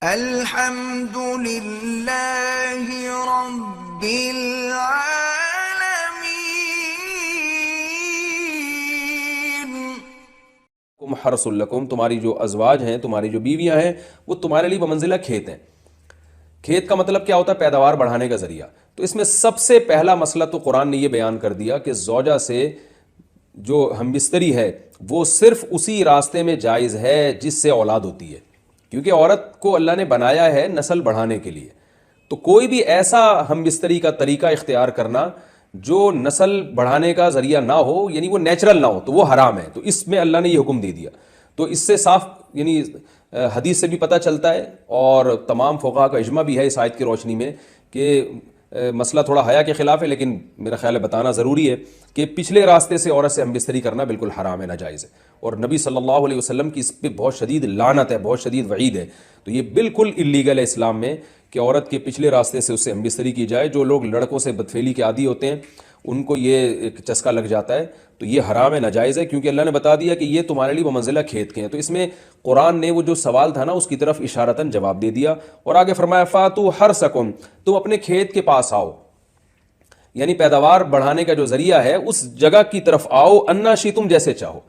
الحمد للہ رب العالمین۔ کم حرث لکم، تمہاری جو ازواج ہیں، تمہاری جو بیویاں ہیں، وہ تمہارے لیے بمنزلہ کھیت ہیں۔ کھیت کا مطلب کیا ہوتا ہے؟ پیداوار بڑھانے کا ذریعہ۔ تو اس میں سب سے پہلا مسئلہ تو قرآن نے یہ بیان کر دیا کہ زوجہ سے جو ہم بستری ہے وہ صرف اسی راستے میں جائز ہے جس سے اولاد ہوتی ہے، کیونکہ عورت کو اللہ نے بنایا ہے نسل بڑھانے کے لیے۔ تو کوئی بھی ایسا ہم بستری کا طریقہ اختیار کرنا جو نسل بڑھانے کا ذریعہ نہ ہو، یعنی وہ نیچرل نہ ہو، تو وہ حرام ہے۔ تو اس میں اللہ نے یہ حکم دے دیا۔ تو اس سے صاف یعنی حدیث سے بھی پتہ چلتا ہے، اور تمام فقہاء کا اجماع بھی ہے اس آیت کی روشنی میں کہ مسئلہ تھوڑا حیا کے خلاف ہے، لیکن میرا خیال ہے بتانا ضروری ہے کہ پچھلے راستے سے عورت سے ہم بستری کرنا بالکل حرام ہے، ناجائز ہے، اور نبی صلی اللہ علیہ وسلم کی اس پہ بہت شدید لعنت ہے، بہت شدید وعید ہے۔ تو یہ بالکل اللیگل ہے اسلام میں کہ عورت کے پچھلے راستے سے اس سے ہم بستری کی جائے۔ جو لوگ لڑکوں سے بدفعلی کے عادی ہوتے ہیں ان کو یہ ایک چسکا لگ جاتا ہے، تو یہ حرام ہے، ناجائز ہے، کیونکہ اللہ نے بتا دیا کہ یہ تمہارے لیے بمنزلہ کھیت کے ہیں۔ تو اس میں قرآن نے وہ جو سوال تھا نا اس کی طرف اشارتاً جواب دے دیا، اور آگے فرمایا فاتو حرثکم، تم اپنے کھیت کے پاس آؤ، یعنی پیداوار بڑھانے کا جو ذریعہ ہے اس جگہ کی طرف آؤ، انا شئتم، جیسے چاہو،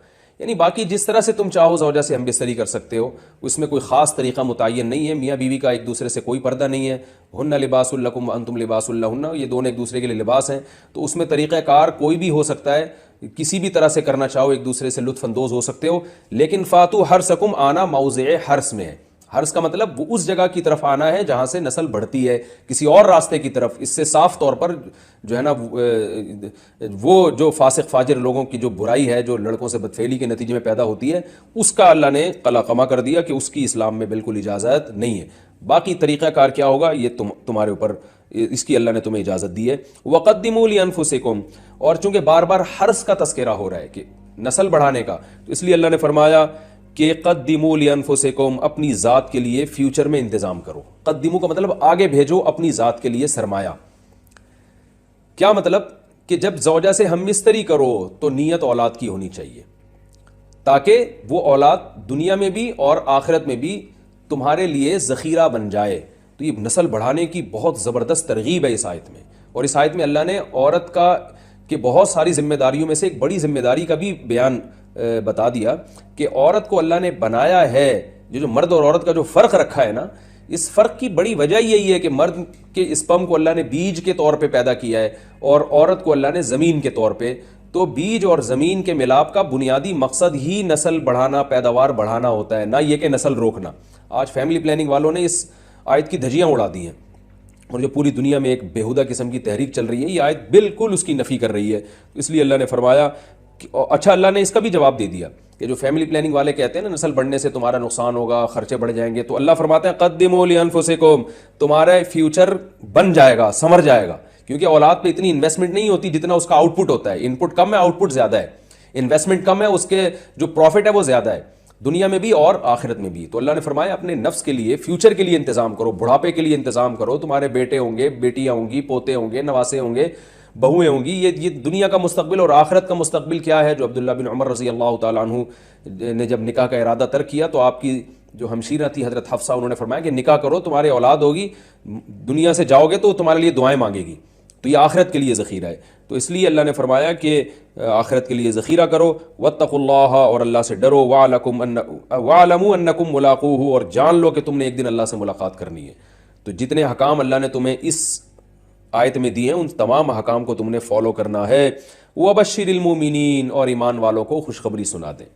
یعنی باقی جس طرح سے تم چاہو زوجہ سے ہم بستری کر سکتے ہو، اس میں کوئی خاص طریقہ متعین نہیں ہے۔ میاں بیوی کا ایک دوسرے سے کوئی پردہ نہیں ہے، ہن لباس لکم وانتم لباس لہن، یہ دونوں ایک دوسرے کے لیے لباس ہیں۔ تو اس میں طریقہ کار کوئی بھی ہو سکتا ہے، کسی بھی طرح سے کرنا چاہو ایک دوسرے سے لطف اندوز ہو سکتے ہو، لیکن فاتو حرثکم آنا موضع حرث میں ہے۔ حرث کا مطلب وہ اس جگہ کی طرف آنا ہے جہاں سے نسل بڑھتی ہے، کسی اور راستے کی طرف۔ اس سے صاف طور پر جو ہے نا وہ جو فاسق فاجر لوگوں کی جو برائی ہے، جو لڑکوں سے بدفعلی کے نتیجے میں پیدا ہوتی ہے، اس کا اللہ نے قلع قمع کر دیا کہ اس کی اسلام میں بالکل اجازت نہیں ہے۔ باقی طریقہ کار کیا ہوگا یہ تمہارے اوپر، اس کی اللہ نے تمہیں اجازت دی ہے۔ وَقَدِّمُوا لِأَنفُسِكُمْ، اور چونکہ بار بار حرث کا تذکرہ ہو رہا ہے کہ نسل بڑھانے کا، تو اس لیے اللہ نے فرمایا کہ قدموا لانفسکم، اپنی ذات کے لیے فیوچر میں انتظام کرو۔ قدموا کا مطلب آگے بھیجو اپنی ذات کے لیے سرمایہ۔ کیا مطلب؟ کہ جب زوجہ سے ہم بستری کرو تو نیت اولاد کی ہونی چاہیے، تاکہ وہ اولاد دنیا میں بھی اور آخرت میں بھی تمہارے لیے ذخیرہ بن جائے۔ تو یہ نسل بڑھانے کی بہت زبردست ترغیب ہے اس آیت میں، اور اس آیت میں اللہ نے عورت کا کہ بہت ساری ذمہ داریوں میں سے ایک بڑی ذمہ داری کا بھی بیان بتا دیا کہ عورت کو اللہ نے بنایا ہے، جو مرد اور عورت کا جو فرق رکھا ہے نا، اس فرق کی بڑی وجہ یہی ہے کہ مرد کے اسپرم کو اللہ نے بیج کے طور پہ پیدا کیا ہے، اور عورت کو اللہ نے زمین کے طور پہ۔ تو بیج اور زمین کے ملاپ کا بنیادی مقصد ہی نسل بڑھانا، پیداوار بڑھانا ہوتا ہے، نہ یہ کہ نسل روکنا۔ آج فیملی پلاننگ والوں نے اس آیت کی دھجیاں اڑا دی ہیں، اور جو پوری دنیا میں ایک بےہودہ قسم کی تحریک چل رہی ہے، یہ آیت بالکل اس کی نفی کر رہی ہے۔ اس لیے اللہ نے فرمایا اچھا، اللہ نے اس کا بھی جواب دے دیا کہ جو فیملی پلاننگ والے کہتے ہیں نا نسل بڑھنے سے تمہارا نقصان ہوگا، خرچے بڑھ جائیں گے، تو اللہ فرماتے ہیں قدموا لانفسکم، تمہارا فیوچر بن جائے گا، سنور جائے گا، کیونکہ اولاد پہ اتنی انویسٹمنٹ نہیں ہوتی جتنا اس کا آؤٹ پٹ ہوتا ہے۔ ان پٹ کم ہے، آؤٹ پٹ زیادہ ہے، انویسٹمنٹ کم ہے، اس کے جو پروفٹ ہے وہ زیادہ ہے، دنیا میں بھی اور آخرت میں بھی۔ تو اللہ نے فرمایا اپنے نفس کے لیے، فیوچر کے لیے انتظام کرو، بڑھاپے کے لیے انتظام کرو۔ تمہارے بیٹے ہوں گے، بیٹیاں ہوں گی، پوتے ہوں گے، نواسے ہوں گے، بہویں ہوں گی، یہ دنیا کا مستقبل اور آخرت کا مستقبل کیا ہے۔ جو عبداللہ بن عمر رضی اللہ تعالیٰ عنہ نے جب نکاح کا ارادہ ترک کیا تو آپ کی جو ہمشیرہ تھی حضرت حفصہ، انہوں نے فرمایا کہ نکاح کرو، تمہارے اولاد ہوگی، دنیا سے جاؤ گے تو تمہارے لیے دعائیں مانگے گی، تو یہ آخرت کے لیے ذخیرہ ہے۔ تو اس لیے اللہ نے فرمایا کہ آخرت کے لیے ذخیرہ کرو، واتقوا اللہ، اور اللہ سے ڈرو، واعلموا انکم ملاقوہ، اور جان لو کہ تم نے ایک دن اللہ سے ملاقات کرنی ہے۔ تو جتنے حکام اللہ نے تمہیں اس آیت میں دی ہیں ان تمام احکام کو تم نے فالو کرنا ہے۔ وَبَشِّرِ الْمُؤْمِنِينَ، اور ایمان والوں کو خوشخبری سنا دیں۔